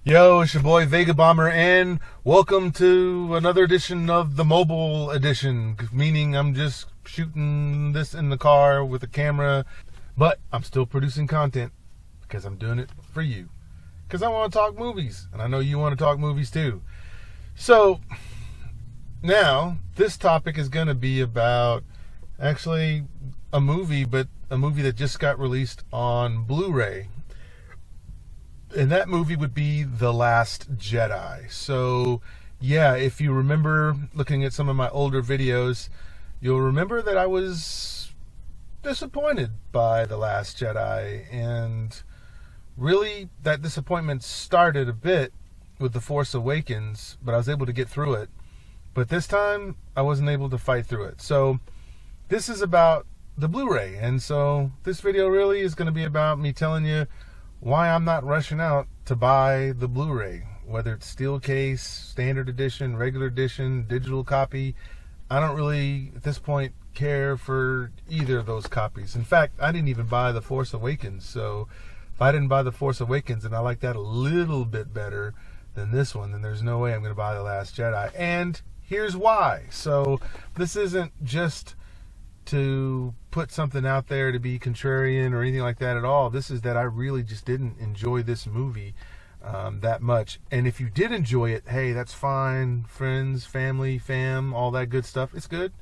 Yo, it's your boy Vega Bomber, and welcome to another edition of the mobile edition, meaning I'm just shooting this in the car with a camera, but I'm still producing content because I'm doing it for you, because I want to talk movies, and I know you want to talk movies too. So now this topic is going to be about actually a movie, but a movie that just got released on Blu-ray. And that movie would be The Last Jedi. So, yeah, if you remember looking at some of my older videos, you'll remember that I was disappointed by The Last Jedi. And really, that disappointment started a bit with The Force Awakens, but I was able to get through it. But this time, I wasn't able to fight through it. So, this is about the Blu-ray. And so, this video really is going to be about me telling you why I'm not rushing out to buy the Blu-ray, whether it's steel case, standard edition, regular edition, digital copy. I don't really, at this point, care for either of those copies. In fact, I didn't even buy The Force Awakens, so if I didn't buy The Force Awakens and I like that a little bit better than this one, then there's no way I'm going to buy The Last Jedi. And here's why. So this isn't just to put something out there to be contrarian or anything like that at all. This is that I really just didn't enjoy this movie that much. And if you did enjoy it, hey, that's fine. Friends, family, fam, all that good stuff. It's good.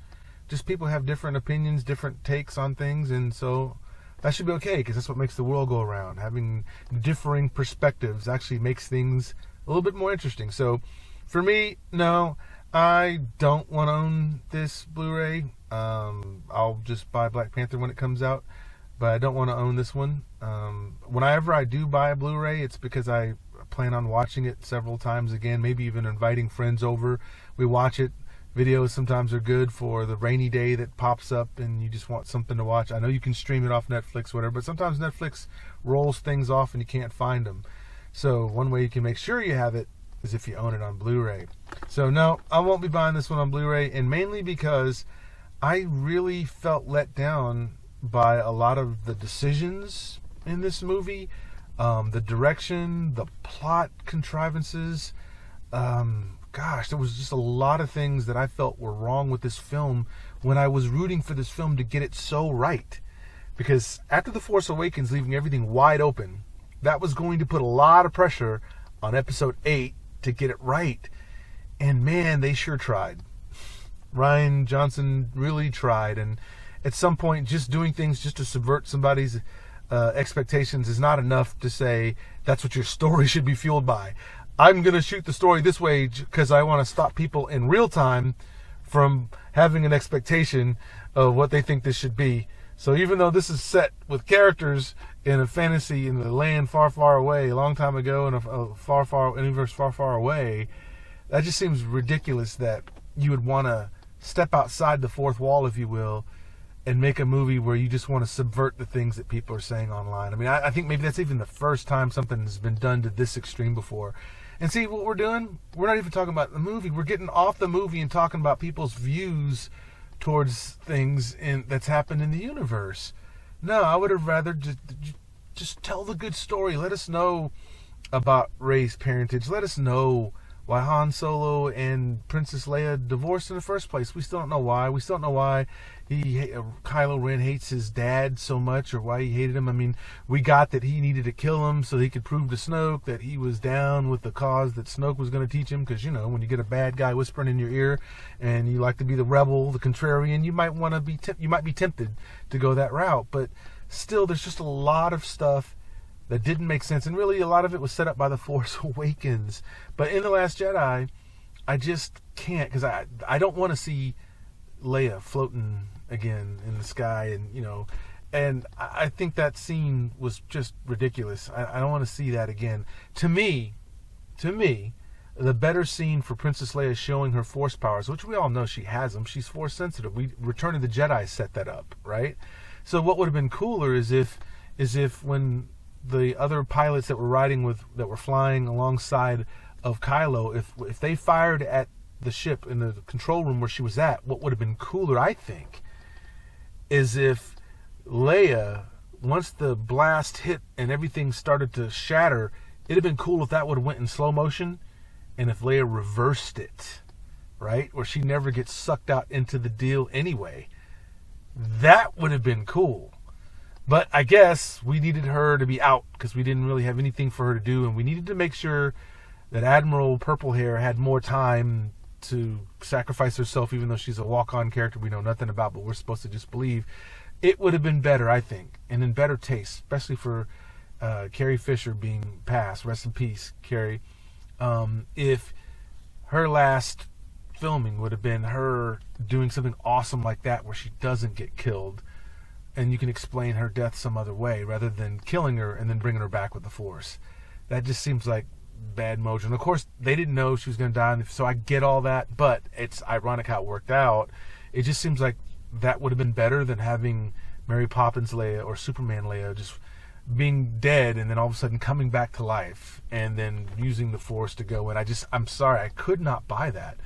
Just people have different opinions, different takes on things, and so that should be okay, because that's what makes the world go around. Having differing perspectives actually makes things a little bit more interesting. So for me, no, I don't want to own this Blu-ray. I'll just buy Black Panther when it comes out, but I don't want to own this one. Whenever I do buy a Blu-ray, it's because I plan on watching it several times again, maybe even inviting friends over. We watch it. Videos sometimes are good for the rainy day that pops up and you just want something to watch. I know you can stream it off Netflix, whatever, but sometimes Netflix rolls things off and you can't find them. So one way you can make sure you have it is if you own it on Blu-ray. So no, I won't be buying this one on Blu-ray, and mainly because I really felt let down by a lot of the decisions in this movie, the direction, the plot contrivances. There was just a lot of things that I felt were wrong with this film when I was rooting for this film to get it so right. Because after The Force Awakens leaving everything wide open, that was going to put a lot of pressure on Episode 8 to get it right. And man, they sure tried. Rian Johnson really tried, and at some point just doing things just to subvert somebody's expectations is not enough to say that's what your story should be fueled by. I'm going to shoot the story this way because I want to stop people in real time from having an expectation of what they think this should be. So even though this is set with characters in a fantasy in the land far, far away, a long time ago, in a far, far universe far, far away, that just seems ridiculous that you would want to step outside the fourth wall, if you will, and make a movie where you just want to subvert the things that people are saying online. I mean, I think maybe that's even the first time something has been done to this extreme before. And see, what we're doing, we're not even talking about the movie. We're getting off the movie and talking about people's views towards things that's happened in the universe. No, I would have rather just tell the good story. Let us know about Rey's parentage. Let us know why Han Solo and Princess Leia divorced in the first place. We still don't know why. We still don't know why Kylo Ren hates his dad so much, or why he hated him. I mean, we got that he needed to kill him so he could prove to Snoke that he was down with the cause that Snoke was going to teach him. Because, you know, when you get a bad guy whispering in your ear and you like to be the rebel, the contrarian, you might want to be you might be tempted to go that route. But still, there's just a lot of stuff that didn't make sense, and really a lot of it was set up by The Force Awakens. But in The Last Jedi, I just can't, because I don't want to see Leia floating again in the sky, and you know, and I think that scene was just ridiculous. I don't want to see that again. To me, the better scene for Princess Leia showing her Force powers, which we all know she has them. She's Force sensitive. Return of the Jedi set that up, right? So what would have been cooler is if when the other pilots that were flying alongside of Kylo, if they fired at the ship in the control room where she was at, what would have been cooler, I think, is if Leia, once the blast hit and everything started to shatter, It'd have been cool if that would have went in slow motion and if Leia reversed it, right? Where she never gets sucked out into the deal anyway. That would have been cool. But I guess we needed her to be out because we didn't really have anything for her to do, and we needed to make sure that Admiral Purplehair had more time to sacrifice herself, even though she's a walk-on character we know nothing about, but we're supposed to just believe. It would have been better, I think, and in better taste, especially for Carrie Fisher being passed. Rest in peace, Carrie. If her last filming would have been her doing something awesome like that where she doesn't get killed, and you can explain her death some other way rather than killing her and then bringing her back with the Force. That just seems like bad mojo. And of course, they didn't know she was going to die, so I get all that, but it's ironic how it worked out. It just seems like that would have been better than having Mary Poppins Leia or Superman Leia just being dead and then all of a sudden coming back to life and then using the Force to go in. I'm sorry, I could not buy that.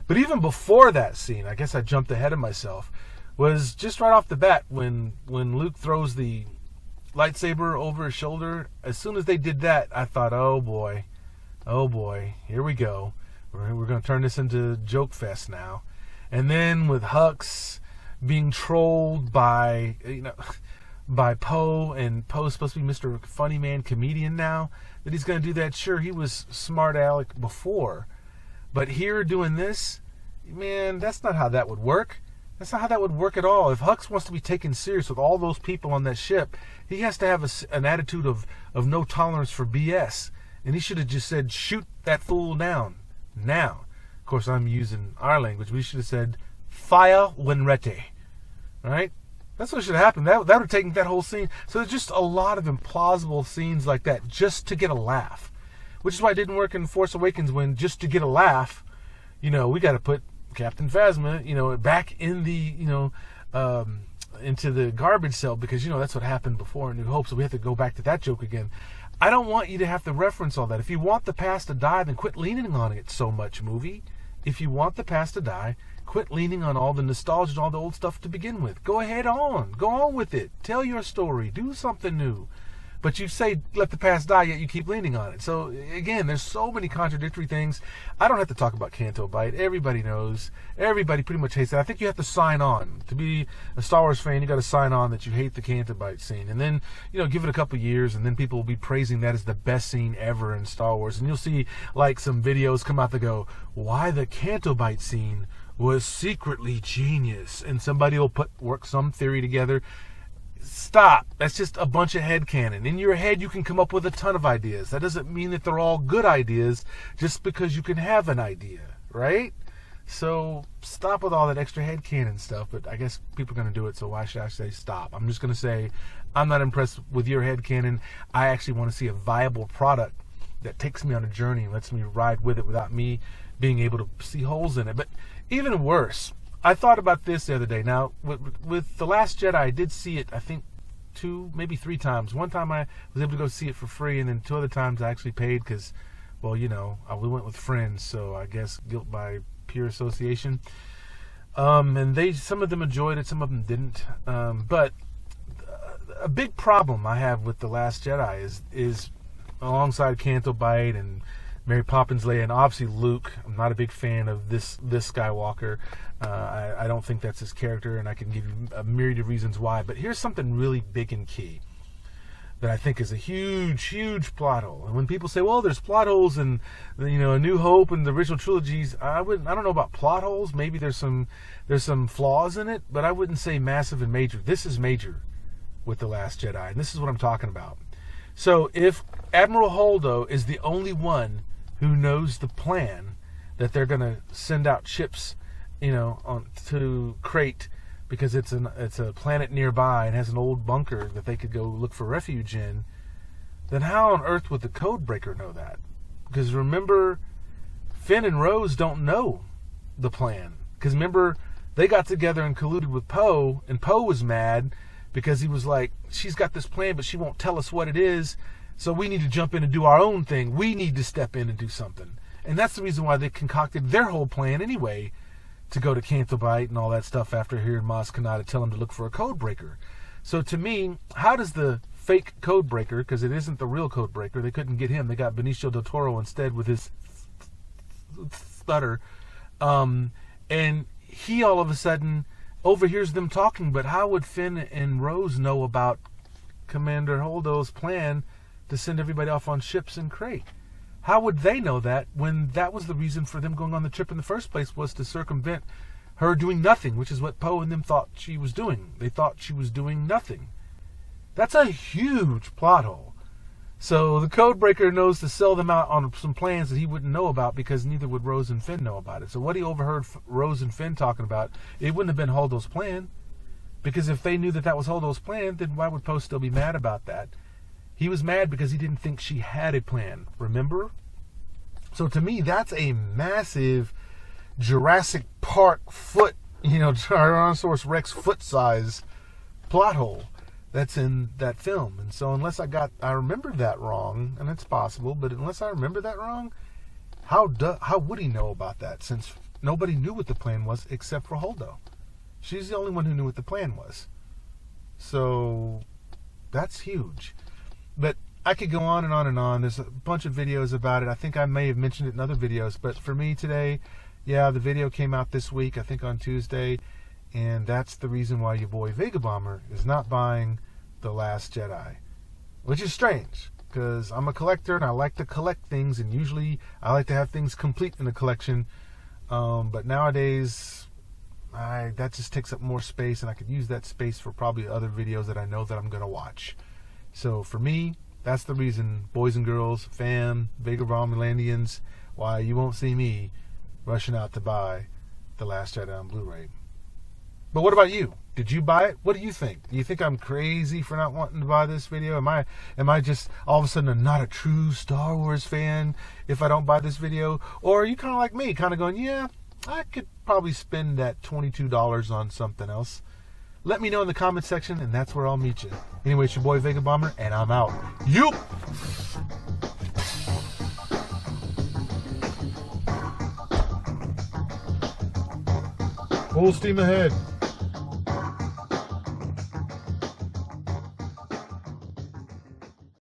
But even before that scene, I guess I jumped ahead of myself, was just right off the bat when Luke throws the lightsaber over his shoulder. As soon as they did that, I thought, oh boy, here we go. We're going to turn this into joke fest now. And then with Hux being trolled by Poe, and Poe's supposed to be Mr. Funny Man comedian now, that he's going to do that. Sure, he was smart aleck before, but here doing this, man, that's not how that would work. That's not how that would work at all. If Hux wants to be taken serious with all those people on that ship, he has to have an attitude of no tolerance for BS. And he should have just said, shoot that fool down. Now. Of course, I'm using our language. We should have said, fire when ready. Right? That's what should have happened. That would have taken that whole scene. So there's just a lot of implausible scenes like that just to get a laugh. Which is why it didn't work in Force Awakens, when just to get a laugh, we got to put Captain Phasma, back in the, into the garbage cell, because, that's what happened before in New Hope, so we have to go back to that joke again. I don't want you to have to reference all that. If you want the past to die, then quit leaning on it so much, movie. If you want the past to die, quit leaning on all the nostalgia and all the old stuff to begin with. Go on with it. Tell your story. Do something new. But you say, let the past die, yet you keep leaning on it. So, again, there's so many contradictory things. I don't have to talk about Canto Bight. Everybody knows. Everybody pretty much hates it. I think you have to sign on. To be a Star Wars fan, you got to sign on that you hate the Canto Bight scene. And then, give it a couple years, and then people will be praising that as the best scene ever in Star Wars. And you'll see, some videos come out that go, why the Canto Bight scene was secretly genius. And somebody will work some theory together. Stop. That's just a bunch of headcanon. In your head, you can come up with a ton of ideas. That doesn't mean that they're all good ideas just because you can have an idea, right? So stop with all that extra headcanon stuff, but I guess people are going to do it, so why should I say stop? I'm just going to say I'm not impressed with your headcanon. I actually want to see a viable product that takes me on a journey and lets me ride with it without me being able to see holes in it. But even worse, I thought about this the other day. Now, with The Last Jedi, I did see it, I think, 2, maybe 3 times. One time I was able to go see it for free, and then 2 other times I actually paid because, we went with friends, so I guess guilt by pure association. And some of them enjoyed it, some of them didn't. But a big problem I have with The Last Jedi is alongside Canto Bight and Mary Poppins Leia, and obviously Luke. I'm not a big fan of this Skywalker. I don't think that's his character, and I can give you a myriad of reasons why. But here's something really big and key that I think is a huge, huge plot hole. And when people say, well, there's plot holes in, A New Hope and the original trilogies, I don't know about plot holes. Maybe there's some flaws in it, but I wouldn't say massive and major. This is major with The Last Jedi, and this is what I'm talking about. So if Admiral Holdo is the only one who knows the plan that they're going to send out ships, to Crate because it's a planet nearby and has an old bunker that they could go look for refuge in, then how on earth would the Codebreaker know that? Because remember, Finn and Rose don't know the plan. Because remember, they got together and colluded with Poe, and Poe was mad because he was like, she's got this plan, but she won't tell us what it is, so we need to jump in and do our own thing. We need to step in and do something. And that's the reason why they concocted their whole plan anyway, to go to Canto Bight and all that stuff after hearing Maz Kanata tell him to look for a Codebreaker. So to me, how does the fake code breaker, because it isn't the real code breaker. They couldn't get him. They got Benicio del Toro instead with his stutter. And he all of a sudden overhears them talking, but how would Finn and Rose know about Commander Holdo's plan to send everybody off on ships in Crate? How would they know that when that was the reason for them going on the trip in the first place, was to circumvent her doing nothing, which is what Poe and them thought she was doing. They thought she was doing nothing. That's a huge plot hole. So the codebreaker knows to sell them out on some plans that he wouldn't know about, because neither would Rose and Finn know about it. So what he overheard Rose and Finn talking about, it wouldn't have been Holdo's plan. Because if they knew that that was Holdo's plan, then why would Poe still be mad about that? He was mad because he didn't think she had a plan. Remember? So to me, that's a massive Jurassic Park foot, Tyrannosaurus Rex foot size plot hole that's in that film. And so unless I remember that wrong, and it's possible, but unless I remember that wrong, how would he know about that, since nobody knew what the plan was except for Holdo? She's the only one who knew what the plan was. So that's huge. But I could go on and on and on. There's a bunch of videos about it. I think I may have mentioned it in other videos, but for me today, yeah, the video came out this week, I think on Tuesday, and that's the reason why your boy Vega Bomber is not buying The Last Jedi. Which is strange, because I'm a collector and I like to collect things, and usually I like to have things complete in a collection. But nowadays, that just takes up more space, and I could use that space for probably other videos that I know that I'm going to watch. So for me, that's the reason, boys and girls, fam, Vega Romulandians, why you won't see me rushing out to buy The Last Jedi on Blu-ray. But what about you? Did you buy it? What do you think? Do you think I'm crazy for not wanting to buy this video? Am I just all of a sudden not a true Star Wars fan if I don't buy this video? Or are you kind of like me, kind of going, yeah, I could probably spend that $22 on something else? Let me know in the comment section, and that's where I'll meet you. Anyway, it's your boy Vega Bomber, and I'm out. Yoop! Full steam ahead.